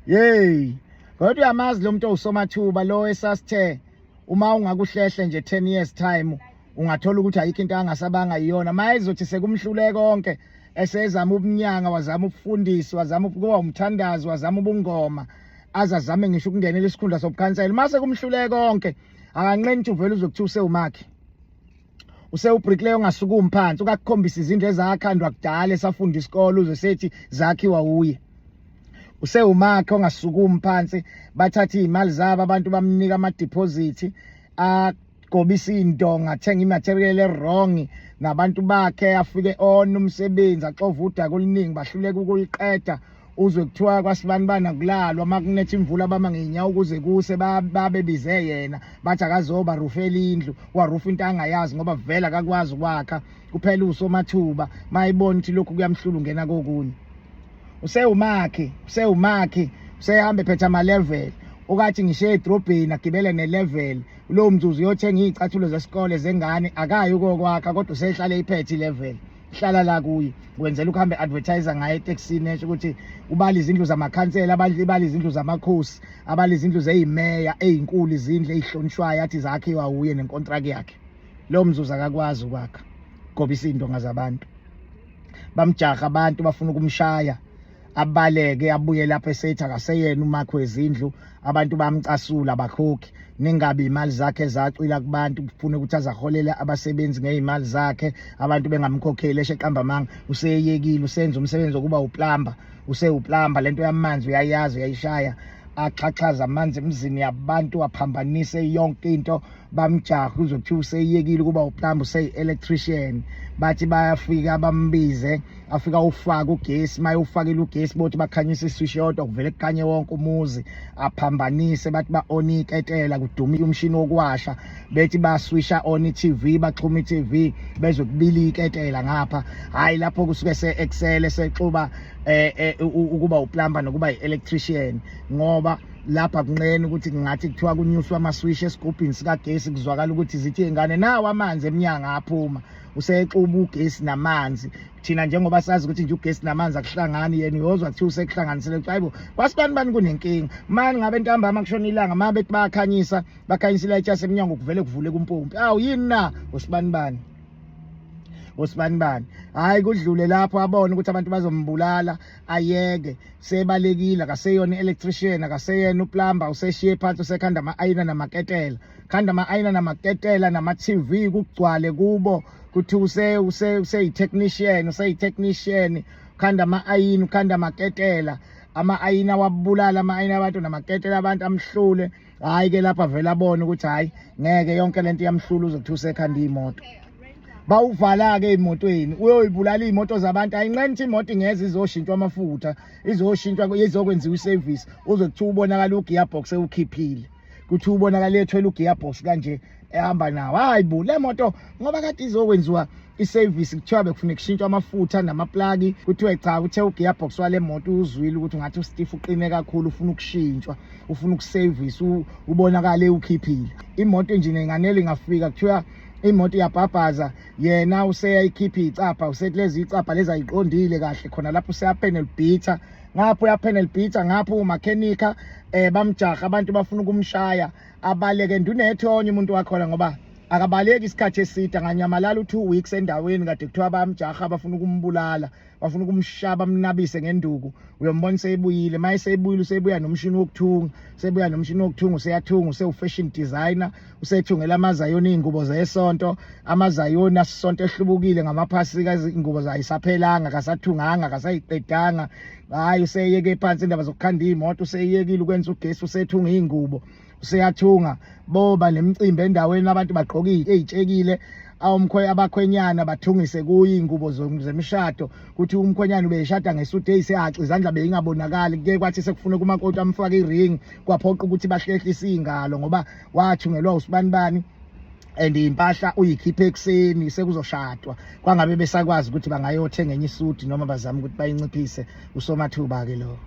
Yey kodwa uyamazi lo muntu oWusomathuba lo esasithe uma ungakuhlehle nje 10 years time ungathola ukuthi ayikho into angasabanga iyona mayizothi sekumhlule konke esezama ubunyanga wazama ukufundiswa wazama ukuba umthandazi wazama ubungoma azazame ngisho ukungenela isikhundla sobukhansela mase kumhlule konke akanqeni ukuthi uvela uzokuthiwa usewumakhe usewubricklayer ongasukumi phansi ukakukhombisa izinto ezakhandwa kudala esafunda isikole uzosethi zakhiwa uye usewumakhe ongasukumi phansi bathatha izimali zabo abantu bamnika ama deposit agobisa into ngathenga imaterial errong nabantu bakhe afike on umsebenzi axova uda koliningi bahluleka ukuliqeda uzwe kuthiwa kwasibanibana kulalwa makunethi imvula bama ngeenyawo ukuze kuse babebize yena bathi akazoba rufela indlu warufa into angayazi ngoba vela akakwazi ukwakha kuphela uSomathuba mayibona ukuthi lokhu kuyamhlula ungena kokunye usewumakhe usehambe phethe ama level ukathi ngishe edrobheni agibele ne level lo mzuzu uyothenga izicathulo zesikole zengane akayi ukokwakha kodwa usehlale iphethe level hlala la kuye wenzela ukuhambe advertiser ngaye etaxini esho ukuthi ubali izindlu zamakhansela abali izindlu zamakhosi abali izindlu zezimeya ezinkulu izindlu ezihlonishwayo athi zakhiwa uye nenkontract yakhe lo mzuzu akakwazi ukwakha ngoba isindonga zabantu bamjaha abantu bafuna ukumshaya abaleke abuye lapha esethi akaseyena umakho wezindlu abantu bamcasula abakhokhi ningabe imali zakhe zacwila kubantu kufuna ukuthi azaholela abasebenzi ngezimali zakhe abantu bengamkhokheli esheqamba manga useyekile usenza umsebenzi wokuba uplumber usewuplumber lento yamanzi uyayazi uyayishaya axhaxhaza amanzi emzini yabantu aphambanise yonke into bamjaha uzokuthiwa useyekile kuba uplumber useyi-electrician bathi bayafika bambize afika ufaka ugesi maye ufakile ugesi bothi bakhanyisa iswish yodwa kuvele kukhanye wonke umuzi aphambanise bathi ba-on iketela kuduma umshini wokuwasha bethi baswisha on i-TV baxhuma i-TV bezokubila iketela ngapha hayi lapho kusuke se-excel sexuba ukuba uplumber nokuba yi-electrician ngoba lapha kunqeni ukuthi ngathi kuthiwa kunyuswa amaswish esigubhini sikagesi kuzwakala ukuthi zithi ingane nawo amanzi eminyanga aphuma usexuba ugesi namanzi thina njengoba sazi ukuthi nje ugesi namanzi akuhlangani yena uyozwa kuthiwa usekuhlanganisele ukuthi hayibo kwasibani kunenkinga manje ngabe ntambama kushona ilanga mabe bakhanyisa ilayitha yasemnyango kuvele kuvule kumpompi awu yini na usibanibani hayi kudlule lapho abona ukuthi abantu bazombulala ayeke sebalekile akaseyona i-electrician akaseyena uplumber useshiye phansi usekhanda ama-ayina namaketela khanda ama-ayina namaketela nama-TV kugcwale kubo kuthi useyi-technician khanda ama-ayini ukhanda amaketela ama-ayina wabulala ama-ayina abantu namaketela abantu amhlule hayi ke lapha vele abona ukuthi hayi ngeke yonke lento yamhlula uzokuthiwa usekhanda imoto bawuvala-ke emotweni uyoyibulala iy'moto zabantu ayincane ukuthi imoto ingeze izoshintshwa amafutha izokwenziwa i-service uzokuthiwa ubonakala ugearbox ewukhiphile kuthi ubonakala ethwele ugearbox kanje ehamba nawo hayi bo le moto ngoba kade izokwenziwa i-service kuthiwa bekufuna kushintshwa amafutha namaplagi kuthiwe cha uthe ugearbox wale moto uzwile ukuthi ungathi uStiff uqine kakhulu ufuna ukushintshwa ufuna ukuservice ubonakala ukhiphile imoto enjini inganele ingafika kuthiwa imoto iyabhabhaza yena useyayikhipha icapha usethi lezi icapha lezi ayiqondile kahle khona lapho useyapanel beater ngapho uyapanel beater ngapho umakhenika bamjaha abantu bafuna ukumshaya abaleke ndunethonye umuntu wakhona ngoba akabaleki isikhathi eside nganyamalala u2 weeks endaweni kade kuthiwa bamjaha bafuna ukumbulala bafuna ukumshaba amnabise ngenduku uyombona seyibuyile maye seyibuyile usebuya nomshini wokuthunga useyathunga usewufashion designer usethungela amazayoni ingubo zesonto amazayoni asonto ehlubukile ngamaphasika ingubo zayisaphelanga akasathunganga akasayiqedanga hayi useyeke phansi indaba zokukhanda imoto useyekile ukwenza ugesi usethunga ingubo useyathunga boba nemicimbi endaweni abantu bagqokile ezitshekile abakhwenyana bathungise kuyi ingubo zemishado kuthi umkhwenyana ubeshada ngesuthi eyisehaxa izandla beyingabonakali kuke kwathi sekufuna kumakoti amfaka iring kwaphoqa ukuthi bahlehlise ingalo ngoba wathungelwa usibanibani and impahla uyikhiphe ekseni sekuzoshadwa kwangabe besakwazi ukuthi bangayothenga enye isuti noma bazama ukuthi bayinciphise uSomathuba ke lo